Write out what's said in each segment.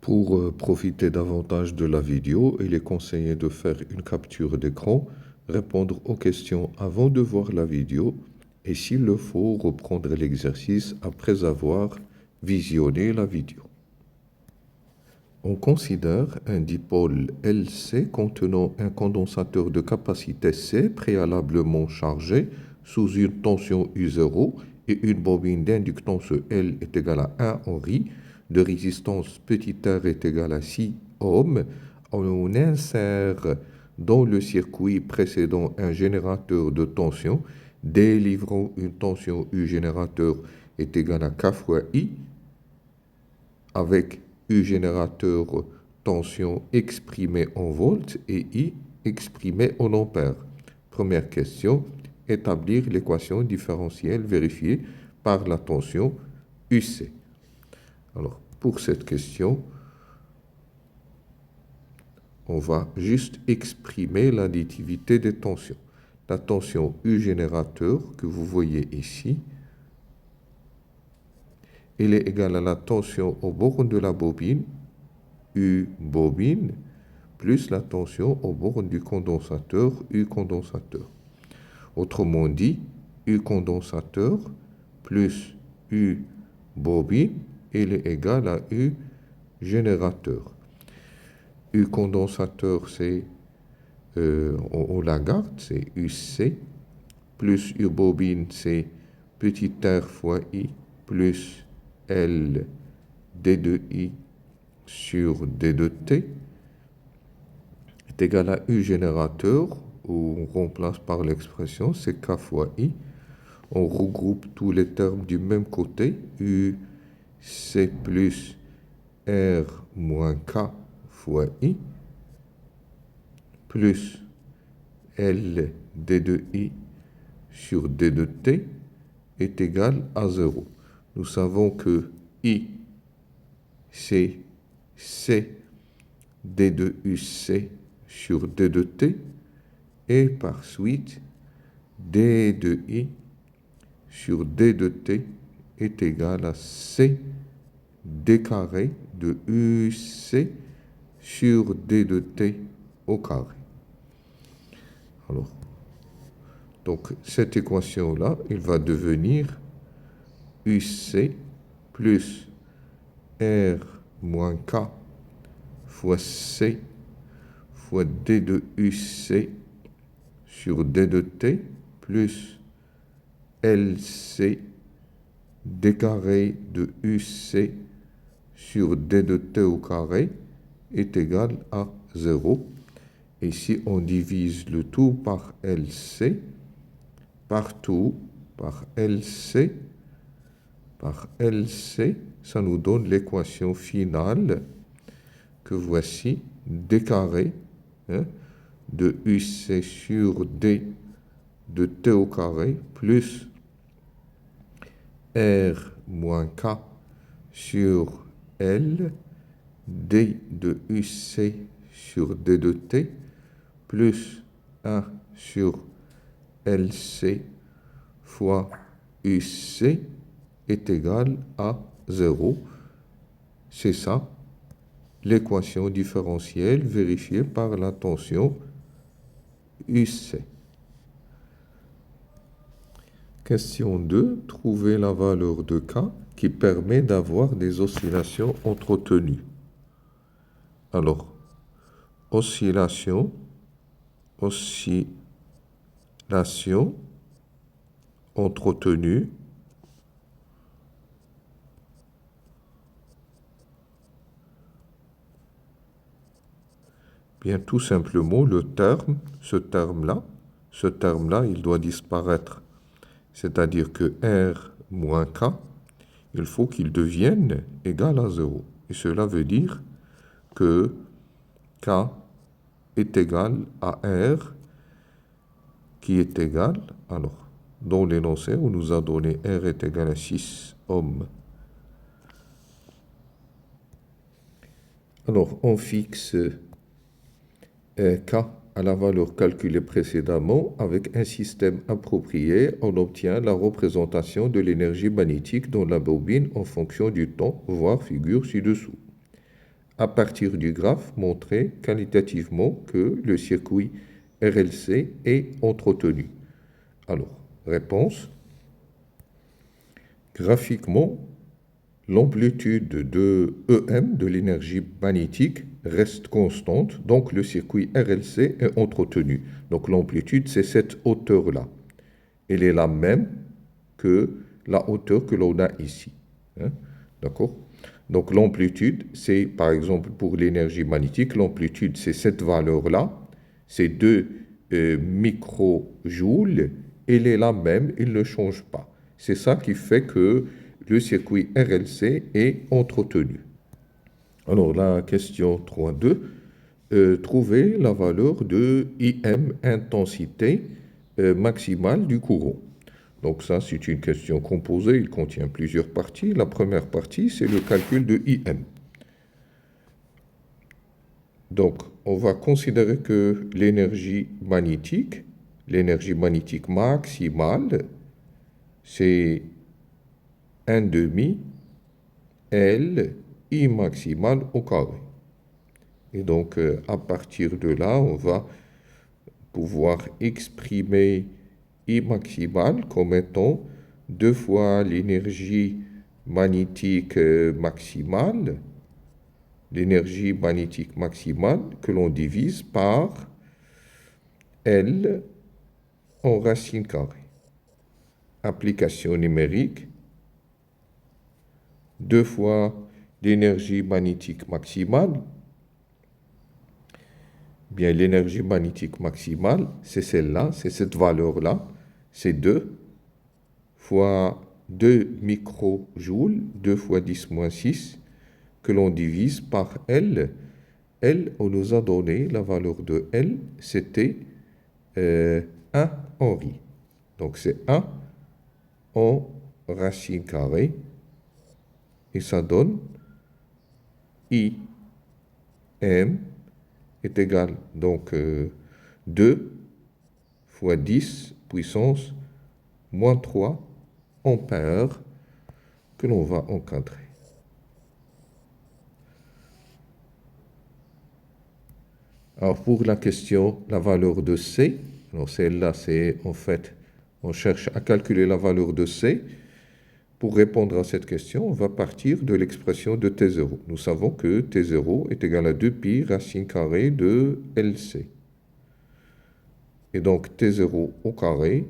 Pour profiter davantage de la vidéo, il est conseillé de faire une capture d'écran, répondre aux questions avant de voir la vidéo et s'il le faut, reprendre l'exercice après avoir visionné la vidéo. On considère un dipôle LC contenant un condensateur de capacité C préalablement chargé sous une tension U0 et une bobine d'inductance L est égale à 1 Henri, de résistance petit r est égale à 6 ohms. On insère dans le circuit précédent un générateur de tension délivrant une tension U générateur est égale à K fois I avec U générateur tension exprimée en volts et I exprimée en ampères. Première question, établir l'équation différentielle vérifiée par la tension UC. Alors, pour cette question, on va juste exprimer l'additivité des tensions. La tension U générateur que vous voyez ici, elle est égale à la tension au borne de la bobine, U bobine, plus la tension au borne du condensateur, U condensateur. Autrement dit, U condensateur plus U bobine, elle est égale à U générateur. U condensateur, c'est, on la garde, c'est UC, plus U bobine, c'est petit r fois I, plus L d de I sur d de T est égal à U générateur, où on remplace par l'expression, c'est K fois I. On regroupe tous les termes du même côté, U, C plus R moins K fois I, plus L d de I sur d de T est égal à 0. Nous savons que I, c'est C d de UC sur d de T, et par suite, d de I sur d de T est égal à C d carré de UC sur d de T au carré. Alors, donc cette équation-là, il va devenir UC plus R moins K fois C fois d de UC sur d de T plus LC d carré de UC sur d de T au carré est égal à 0. Et si on divise le tout par LC, partout par LC, ça nous donne l'équation finale que voici, d carré de UC sur D de T au carré plus R moins K sur L D de UC sur D de T plus 1 sur LC fois UC est égal à 0. C'est ça, l'équation différentielle vérifiée par la tension UC. Question 2. Trouver la valeur de K qui permet d'avoir des oscillations entretenues. Alors, oscillation entretenue. Bien, tout simplement, ce terme-là, il doit disparaître. C'est-à-dire que R moins K, il faut qu'il devienne égal à 0. Et cela veut dire que K est égal à R, qui est égal, alors, dans l'énoncé, on nous a donné R est égal à 6 ohms. Alors, on fixe K à la valeur calculée précédemment. Avec un système approprié, on obtient la représentation de l'énergie magnétique dans la bobine en fonction du temps, voir figure ci-dessous. à partir du graphe, montrer qualitativement que le circuit RLC est entretenu. Alors, réponse. Graphiquement, l'amplitude de EM, de l'énergie magnétique, reste constante, donc le circuit RLC est entretenu. Donc l'amplitude, c'est cette hauteur-là. Elle est la même que la hauteur que l'on a ici. Hein? D'accord? Donc l'amplitude, c'est par exemple pour l'énergie magnétique, l'amplitude c'est cette valeur-là, c'est 2 microjoules, elle est la même, il ne change pas. C'est ça qui fait que le circuit RLC est entretenu. Alors la question 3.2, trouver la valeur de IM, intensité maximale du courant. Donc ça, c'est une question composée, il contient plusieurs parties. La première partie, c'est le calcul de IM. Donc, on va considérer que l'énergie magnétique maximale, c'est 1/2 L I maximal au carré. Et donc, à partir de là, on va pouvoir exprimer I maximal comme étant 2 fois l'énergie magnétique maximale, que l'on divise par L en racine carrée. Application numérique, 2 fois l'énergie magnétique maximale. Bien, l'énergie magnétique maximale, c'est celle-là, c'est cette valeur-là, c'est 2 fois 2 microjoules, 2 fois 10-6, que l'on divise par L. L, on nous a donné la valeur de L, c'était 1 Henri. Donc c'est 1 en racine carrée, et ça donne I M est égal donc 2 fois 10 puissance moins 3 ampères que l'on va encadrer. Alors pour la question, la valeur de C, alors celle-là c'est en fait, on cherche à calculer la valeur de C. Pour répondre à cette question, on va partir de l'expression de T0. Nous savons que T0 est égal à 2pi racine carrée de LC. Et donc T0 au carré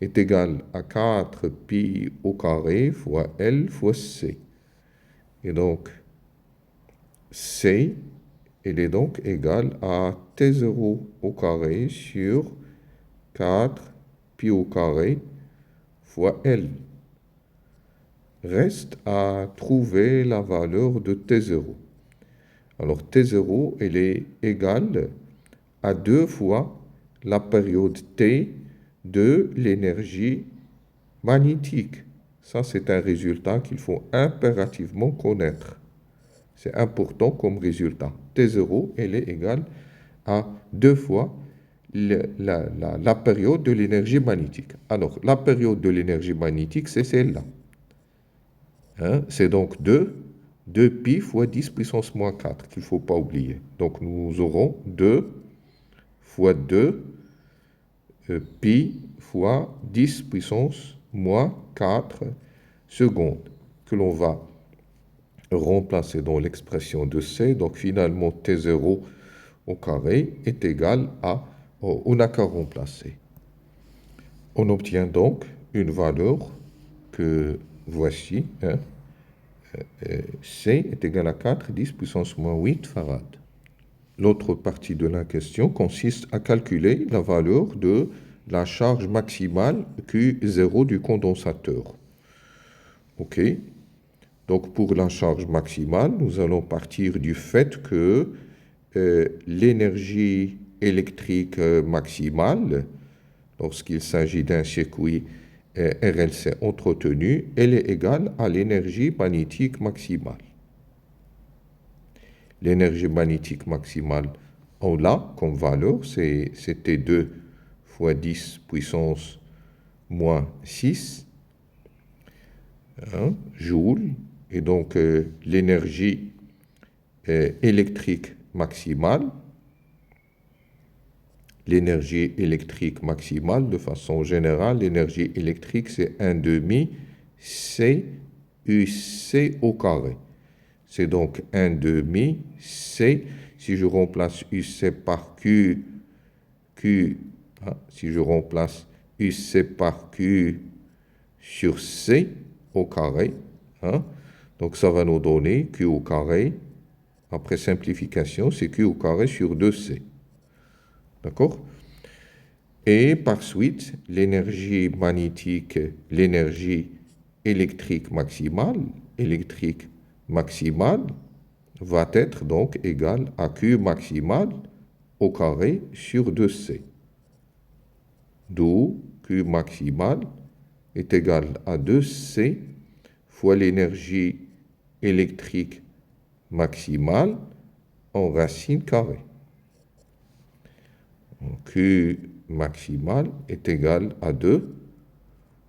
est égal à 4pi au carré fois L fois C. Et donc C, elle est donc égale à T0 au carré sur 4pi au carré fois L. Reste à trouver la valeur de T0. Alors T0, elle est égale à 2 fois la période T de l'énergie magnétique. Ça, c'est un résultat qu'il faut impérativement connaître. C'est important comme résultat. T0, elle est égale à 2 fois la période de l'énergie magnétique. Alors, la période de l'énergie magnétique, c'est celle-là. Hein? C'est donc 2pi fois 10 puissance moins 4 qu'il ne faut pas oublier. Donc, nous aurons 2 fois 2 pi fois 10 puissance moins 4 secondes que l'on va remplacer dans l'expression de C. Donc finalement, T0 au carré est égal à, on n'a qu'à remplacer. On obtient donc une valeur que voici, hein, C est égal à 4, 10 puissance moins 8 farad. L'autre partie de la question consiste à calculer la valeur de la charge maximale Q0 du condensateur. OK. Donc pour la charge maximale, nous allons partir du fait que l'énergie électrique maximale, lorsqu'il s'agit d'un circuit RLC entretenu, elle est égale à l'énergie magnétique maximale. L'énergie magnétique maximale, on l'a comme valeur, c'était 2 fois 10 puissance moins 6 joules. Et donc l'énergie électrique maximale. L'énergie électrique maximale, de façon générale, l'énergie électrique, c'est 1/2 C UC au carré. C'est donc 1/2 C. Si je remplace UC par Q, si je remplace UC par Q sur C au carré, donc ça va nous donner Q au carré. Après simplification, c'est Q au carré sur 2C. D'accord? Et par suite, l'énergie magnétique, l'énergie électrique maximale va être donc égale à Q maximal au carré sur 2C. D'où Q maximal est égal à 2C fois l'énergie électrique maximale en racine carrée. Donc, Q maximal est égal à 2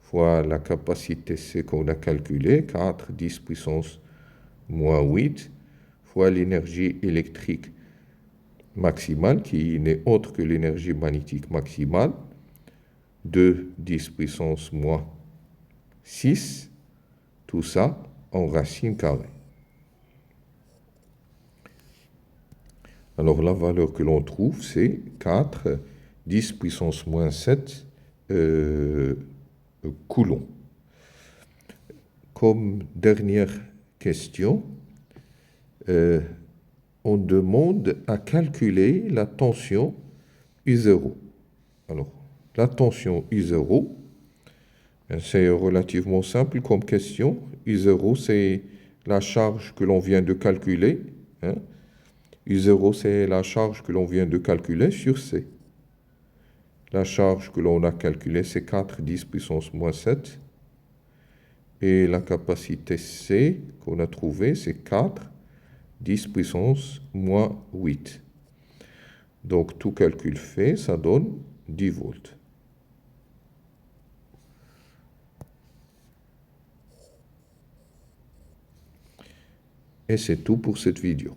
fois la capacité C qu'on a calculée, 4 10 puissance moins 8, fois l'énergie électrique maximale, qui n'est autre que l'énergie magnétique maximale, 2 10 puissance moins 6, tout ça en racine carrée. Alors la valeur que l'on trouve, c'est 4 10 puissance moins 7 coulombs. Comme dernière question, on demande à calculer la tension U0. Alors, la tension U0, c'est relativement simple comme question. U0, c'est la charge que l'on vient de calculer. U0, c'est la charge que l'on vient de calculer sur C. La charge que l'on a calculée, c'est 4 10 puissance moins 7. Et la capacité C qu'on a trouvée, c'est 4 10 puissance moins 8. Donc, tout calcul fait, ça donne 10 volts. Et c'est tout pour cette vidéo.